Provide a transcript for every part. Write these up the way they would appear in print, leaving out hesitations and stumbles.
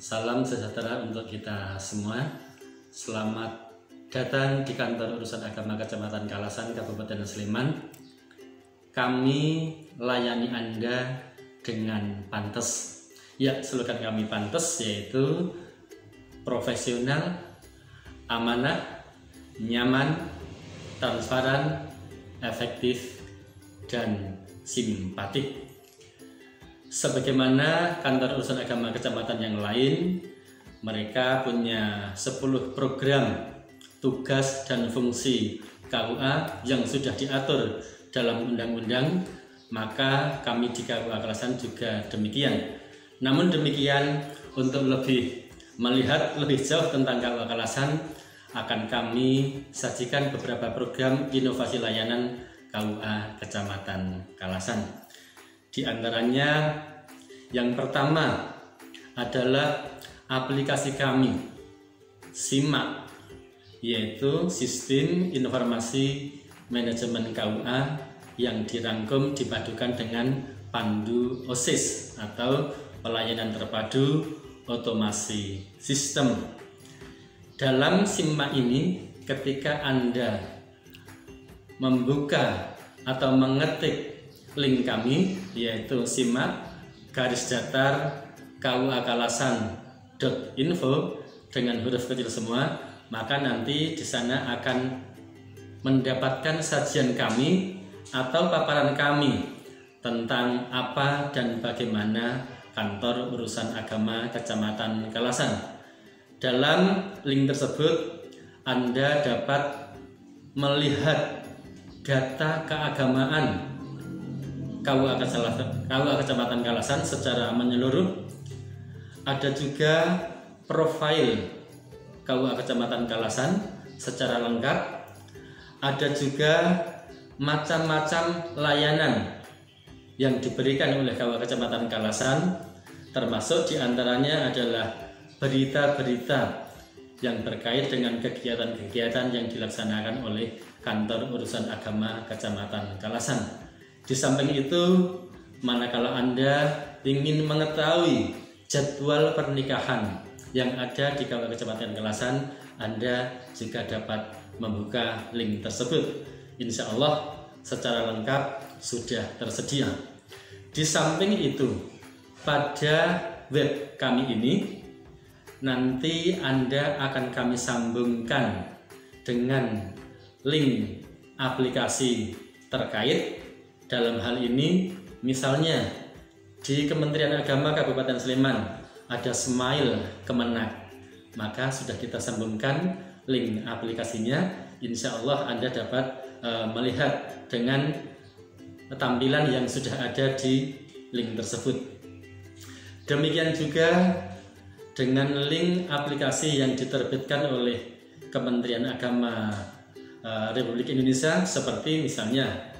Salam sejahtera untuk kita semua. Selamat datang di kantor urusan agama Kecamatan Kalasan, Kabupaten Sleman. Kami layani Anda dengan pantas. Ya, slogan kami pantas yaitu profesional, amanah, nyaman, transparan, efektif, dan simpatik. Sebagaimana kantor urusan agama kecamatan yang lain, mereka punya 10 program tugas dan fungsi KUA yang sudah diatur dalam undang-undang, maka kami di KUA Kalasan juga demikian. Namun demikian, untuk lebih melihat lebih jauh tentang KUA Kalasan, akan kami sajikan beberapa program inovasi layanan KUA Kecamatan Kalasan. Di antaranya yang pertama adalah aplikasi kami SIMA, yaitu Sistem Informasi Manajemen KUA yang dirangkum dipadukan dengan Pandu OSIS atau Pelayanan Terpadu Otomasi Sistem. Dalam SIMA ini, ketika Anda membuka atau mengetik link kami, yaitu simak_KUA_kalasan.info dengan huruf kecil semua, maka nanti di sana akan mendapatkan sajian kami atau paparan kami tentang apa dan bagaimana kantor urusan agama Kecamatan Kalasan. Dalam link tersebut Anda dapat melihat data keagamaan KUA Kecamatan Kalasan secara menyeluruh. Ada juga profil KUA Kecamatan Kalasan secara lengkap. Ada juga macam-macam layanan yang diberikan oleh KUA Kecamatan Kalasan, termasuk diantaranya adalah berita-berita yang terkait dengan kegiatan-kegiatan yang dilaksanakan oleh kantor urusan agama Kecamatan Kalasan. Di samping itu, manakala Anda ingin mengetahui jadwal pernikahan yang ada di KUA Kecamatan Kalasan, Anda juga dapat membuka link tersebut. Insya Allah secara lengkap sudah tersedia. Di samping itu, pada web kami ini nanti Anda akan kami sambungkan dengan link aplikasi terkait. Dalam hal ini, misalnya di Kementerian Agama Kabupaten Sleman ada Smile Kemenak, maka sudah kita sambungkan link aplikasinya. Insya Allah Anda dapat melihat dengan tampilan yang sudah ada di link tersebut. Demikian juga dengan link aplikasi yang diterbitkan oleh Kementerian Agama Republik Indonesia, seperti misalnya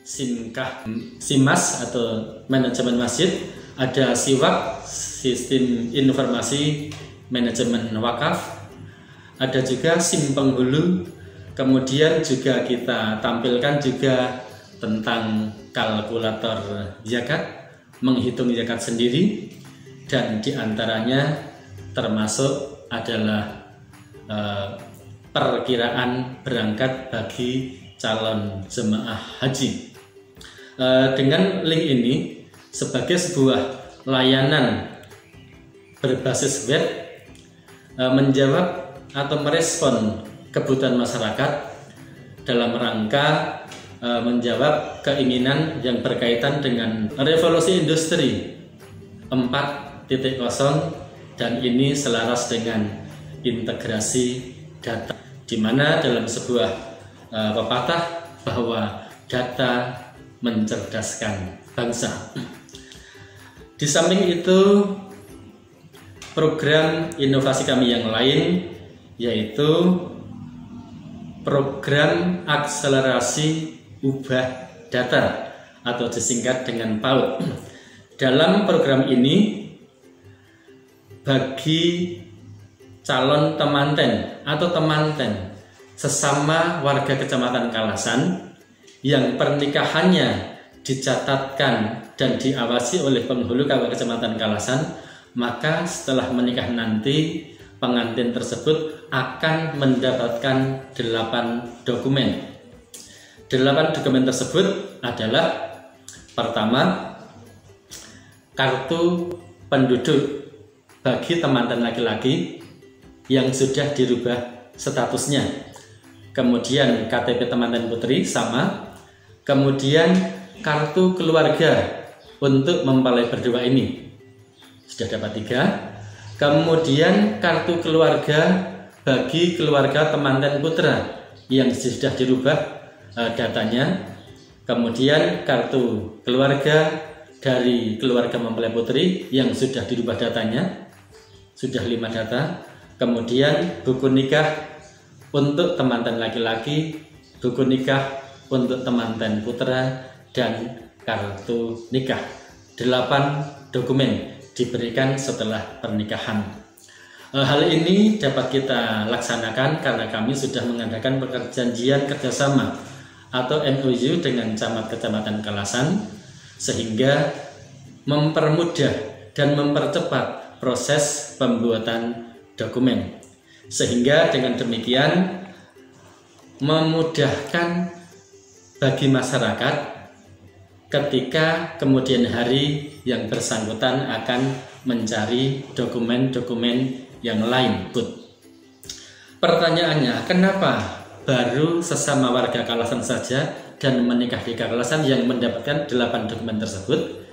SIMAS atau Manajemen Masjid, ada SIWAK, Sistem Informasi Manajemen Wakaf, ada juga SIM Penghulu, kemudian juga kita tampilkan juga tentang kalkulator zakat, menghitung zakat sendiri, dan diantaranya termasuk adalah perkiraan berangkat bagi calon jemaah haji. Dengan link ini sebagai sebuah layanan berbasis web, menjawab atau merespon kebutuhan masyarakat dalam rangka menjawab keinginan yang berkaitan dengan revolusi industri 4.0, dan ini selaras dengan integrasi data, di mana dalam sebuah pepatah bahwa data mencerdaskan bangsa. Di samping itu, program inovasi kami yang lain yaitu program akselerasi ubah data atau disingkat dengan PAUD. Dalam program ini, bagi calon temanten atau temanten sesama warga Kecamatan Kalasan yang pernikahannya dicatatkan dan diawasi oleh penghulu KUA Kecamatan Kalasan, maka setelah menikah nanti pengantin tersebut akan mendapatkan 8 dokumen. 8 dokumen tersebut adalah pertama, kartu penduduk bagi temanten laki-laki yang sudah dirubah statusnya. Kemudian KTP temanten putri sama. Kemudian kartu keluarga untuk mempelai berdua ini sudah dapat 3. Kemudian kartu keluarga bagi keluarga temanten putra yang sudah dirubah datanya. Kemudian kartu keluarga dari keluarga mempelai putri yang sudah dirubah datanya, sudah 5 data. Kemudian buku nikah untuk temanten laki-laki, buku nikah untuk temanten putra, dan kartu nikah. 8 dokumen diberikan setelah pernikahan. Hal ini dapat kita laksanakan karena kami sudah mengadakan perjanjian kerjasama atau MOU dengan camat kecamatan Kalasan, sehingga mempermudah dan mempercepat proses pembuatan dokumen, sehingga dengan demikian memudahkan bagi masyarakat ketika kemudian hari yang bersangkutan akan mencari dokumen-dokumen yang lain. Pertanyaannya, kenapa baru sesama warga Kalasan saja dan menikah di Kalasan yang mendapatkan 8 dokumen tersebut?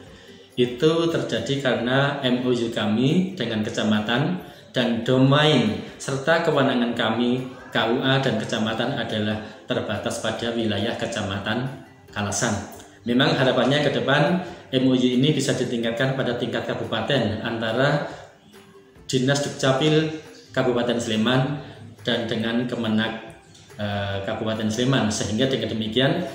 Itu terjadi karena MOU kami dengan kecamatan dan domain serta kewenangan kami KUA dan kecamatan adalah terbatas pada wilayah kecamatan Kalasan. Memang harapannya ke depan MOU ini bisa ditingkatkan pada tingkat kabupaten antara Dinas Dukcapil Kabupaten Sleman dan dengan Kemenak Kabupaten Sleman, sehingga dengan demikian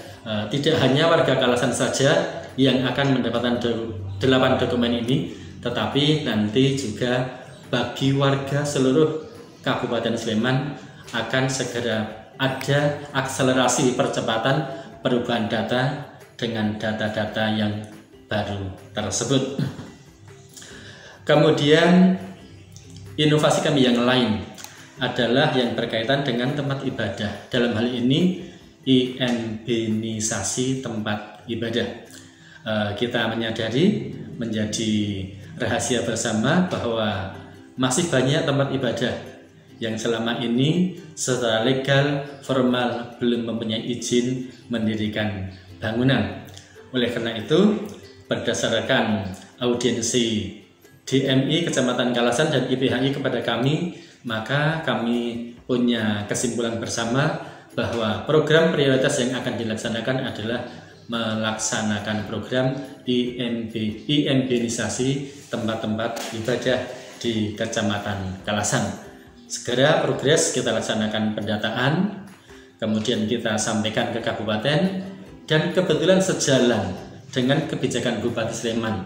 tidak hanya warga Kalasan saja yang akan mendapatkan 8 dokumen ini, tetapi nanti juga bagi warga seluruh Kabupaten Sleman akan segera ada akselerasi percepatan perubahan data dengan data-data yang baru tersebut. Kemudian inovasi kami yang lain adalah yang berkaitan dengan tempat ibadah. Dalam hal ini IMB-nisasi tempat ibadah. Kita menyadari menjadi rahasia bersama bahwa masih banyak tempat ibadah yang selama ini secara legal formal belum mempunyai izin mendirikan bangunan. Oleh karena itu, berdasarkan audiensi DMI Kecamatan Kalasan dan IPHI kepada kami, maka kami punya kesimpulan bersama bahwa program prioritas yang akan dilaksanakan adalah melaksanakan program IMB-nisasi tempat-tempat ibadah di Kecamatan Kalasan. Segera progres kita laksanakan pendataan, kemudian kita sampaikan ke kabupaten, dan kebetulan sejalan dengan kebijakan Bupati Sleman.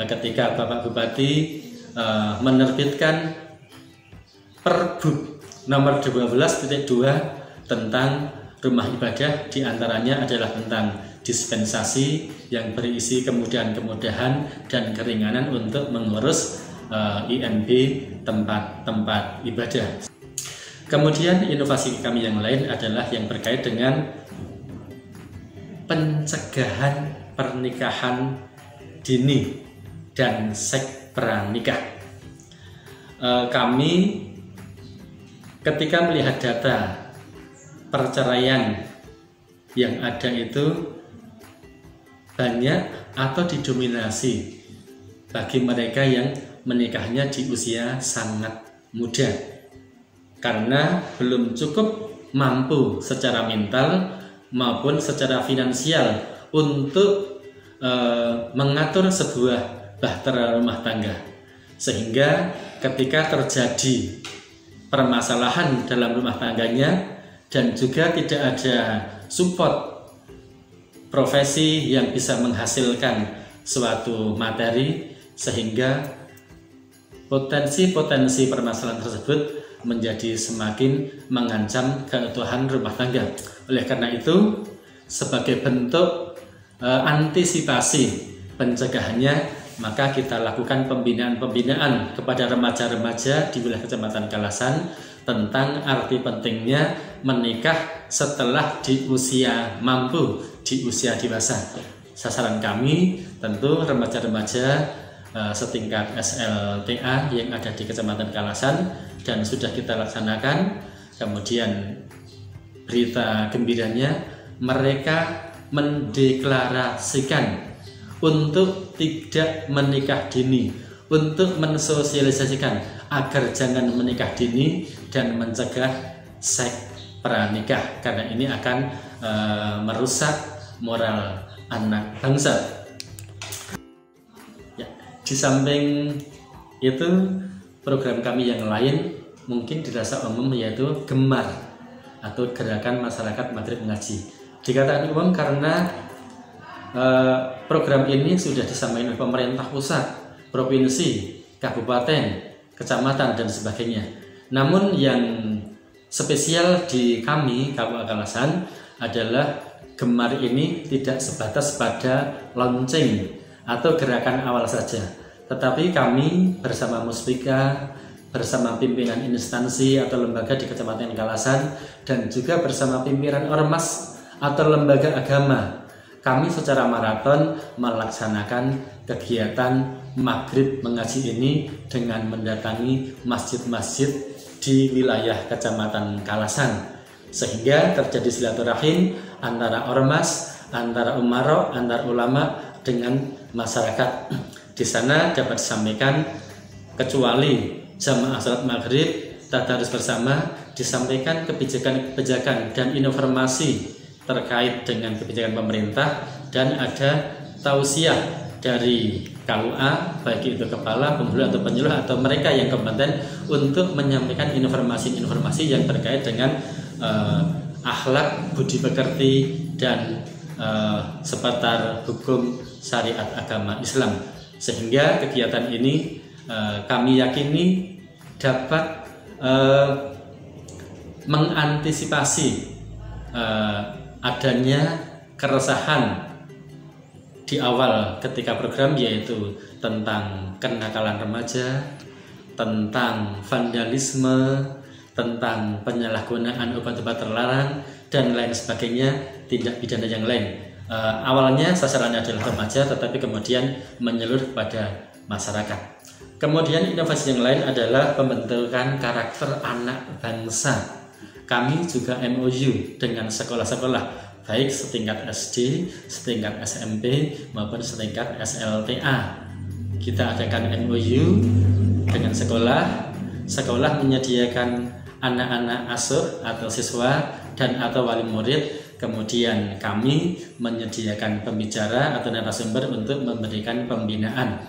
Ketika Bapak Bupati menerbitkan Pergub nomor 12.2 tentang rumah ibadah, diantaranya adalah tentang dispensasi yang berisi kemudahan-kemudahan dan keringanan untuk mengurus IMB tempat-tempat ibadah. Kemudian inovasi kami yang lain adalah yang berkait dengan pencegahan pernikahan dini dan seks pranikah. Kami ketika melihat data perceraian yang ada itu banyak atau didominasi bagi mereka yang menikahnya di usia sangat muda karena belum cukup mampu secara mental maupun secara finansial untuk mengatur sebuah bahtera rumah tangga, sehingga ketika terjadi permasalahan dalam rumah tangganya dan juga tidak ada support profesi yang bisa menghasilkan suatu materi, sehingga potensi-potensi permasalahan tersebut menjadi semakin mengancam keutuhan rumah tangga. Oleh karena itu, sebagai bentuk antisipasi pencegahannya, maka kita lakukan pembinaan kepada remaja-remaja di wilayah Kecamatan Kalasan tentang arti pentingnya menikah setelah di usia mampu, di usia dewasa. Sasaran kami tentu remaja-remaja setingkat SLTA yang ada di Kecamatan Kalasan dan sudah kita laksanakan. Kemudian berita gembiranya, mereka mendeklarasikan untuk tidak menikah dini, untuk mensosialisasikan agar jangan menikah dini dan mencegah seks pranikah, karena ini akan merusak moral anak bangsa. Ya, di samping itu program kami yang lain mungkin dirasa umum, yaitu Gemar atau Gerakan Masyarakat Maghrib Mengaji. Dikatakan umum karena program ini sudah disampaikan oleh pemerintah pusat, provinsi, kabupaten, kecamatan, dan sebagainya. Namun yang spesial di kami, Kabupaten Kalasan, adalah Gemar ini tidak sebatas pada launching atau gerakan awal saja, tetapi kami bersama Muspika, bersama pimpinan instansi atau lembaga di Kecamatan Kalasan, dan juga bersama pimpinan ormas atau lembaga agama, kami secara maraton melaksanakan kegiatan Maghrib Mengaji ini dengan mendatangi masjid-masjid di wilayah Kecamatan Kalasan, sehingga terjadi silaturahim antara ormas, antara umaro, antara ulama dengan masyarakat. Di sana dapat disampaikan, kecuali jamaah salat maghrib, tadarus bersama, disampaikan kebijakan-kebijakan dan informasi terkait dengan kebijakan pemerintah, dan ada tausiah dari KUA, baik itu kepala, pembuluh atau penyuluh atau mereka yang kompeten untuk menyampaikan informasi-informasi yang terkait dengan akhlak, budi pekerti, dan seputar hukum syariat agama Islam. Sehingga kegiatan ini kami yakini dapat mengantisipasi adanya keresahan di awal ketika program, yaitu tentang kenakalan remaja, tentang vandalisme, tentang penyalahgunaan obat-obat terlarang, dan lain sebagainya, tindak pidana yang lain. Awalnya sasarannya adalah remaja, tetapi kemudian menyeluruh kepada masyarakat. Kemudian inovasi yang lain adalah pembentukan karakter anak bangsa. Kami juga MOU dengan sekolah-sekolah, baik setingkat SD, setingkat SMP, maupun setingkat SLTA. Kita adakan MOU dengan sekolah menyediakan anak-anak asuh atau siswa dan atau wali murid. Kemudian kami menyediakan pembicara atau narasumber untuk memberikan pembinaan,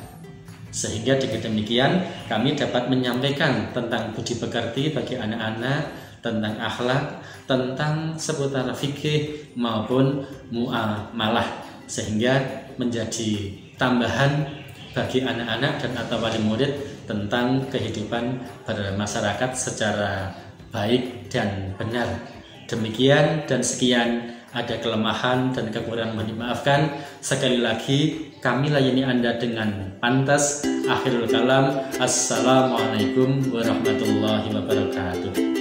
sehingga dengan demikian kami dapat menyampaikan tentang budi pekerti bagi anak-anak, tentang akhlak, tentang seputar fikih maupun muamalah, sehingga menjadi tambahan bagi anak-anak dan atau wali murid tentang kehidupan bermasyarakat secara baik dan benar. Demikian dan sekian, ada kelemahan dan kekurangan mohon dimaafkan. Sekali lagi kami layani Anda dengan pantas. Akhirul kalam, assalamualaikum warahmatullahi wabarakatuh.